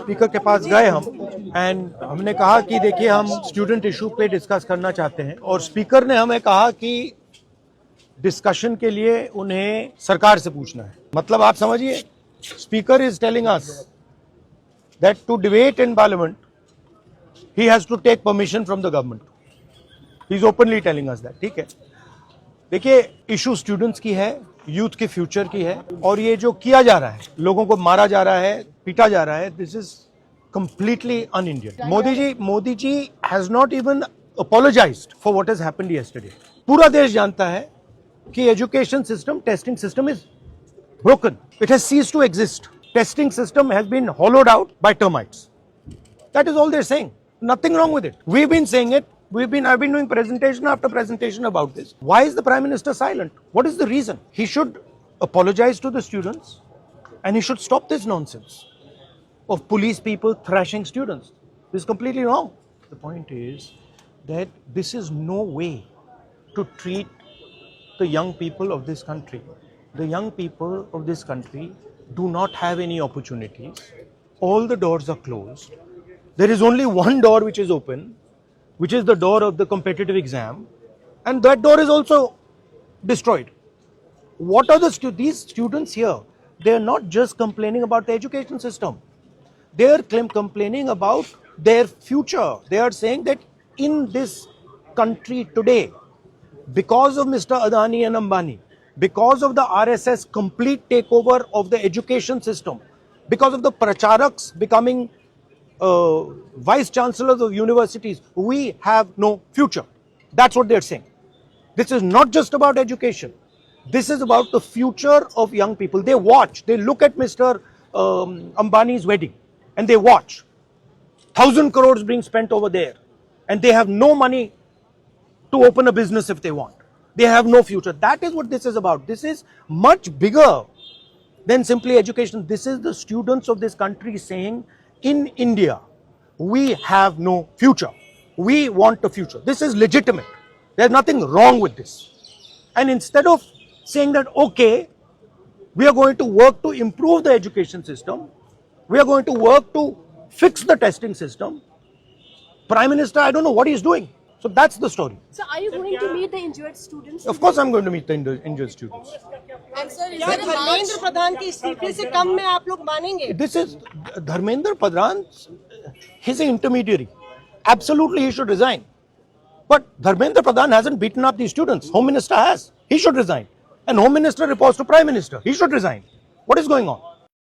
Speaker के पास गए हम एंड हमने कहा कि देखिए हम स्टूडेंट इशू पे डिस्कस करना चाहते हैं और स्पीकर ने हमें कहा कि डिस्कशन के लिए उन्हें सरकार से पूछना है। मतलब आप समझिए, speaker is telling us that to debate in parliament he has to take permission from the government. He is openly telling us that. ठीक है, देखिए इशू स्टूडेंट्स की है, यूथ के फ्यूचर की है और ये जो किया जा रहा है, लोगों को मारा जा रहा है, पीटा जा रहा है, this is completely un Indian. Modi ji has not even apologised for what has happened yesterday. पूरा देश जानता है कि education system, testing system is broken. It has ceased to exist. Testing system has been hollowed out by termites. That is all they're saying. Nothing wrong with it. We've been saying it. I've been doing presentation after presentation about this. Why is the Prime Minister silent? What is the reason? He should apologize to the students and he should stop this nonsense of police people thrashing students. This is completely wrong. The point is that this is no way to treat the young people of this country. The young people of this country do not have any opportunities. All the doors are closed. There is only one door which is open, which is the door of the competitive exam, and that door is also destroyed. What are these students here? They are not just complaining about the education system. They are complaining about their future. They are saying that in this country today, because of Mr. Adani and Ambani, because of the RSS complete takeover of the education system, because of the pracharaks becoming vice chancellors of universities, we have no future. That's what they're saying. This is not just about education. This is about the future of young people. They watch, they look at Mr. Ambani's wedding and they watch 1,000 crores being spent over there and they have no money to open a business if they want. They have no future. That is what this is about. This is much bigger than simply education. This is the students of this country saying, in India, we have no future. We want a future. This is legitimate. There's nothing wrong with this. And instead of saying that, okay, we are going to work to improve the education system, we are going to work to fix the testing system, Prime Minister, I don't know what he's doing. So that's the story. So are you going to meet the injured students? Of course I'm going to meet the injured students. And sir, is क्या there a march? Dharmendra Pradhan की इस्तीफे से कम में आप लोग मानेंगे? This is Dharmendra Pradhan. He's an intermediary. Absolutely he should resign. But Dharmendra Pradhan hasn't beaten up these students. Home Minister has. He should resign. And Home Minister reports to Prime Minister. He should resign. What is going on?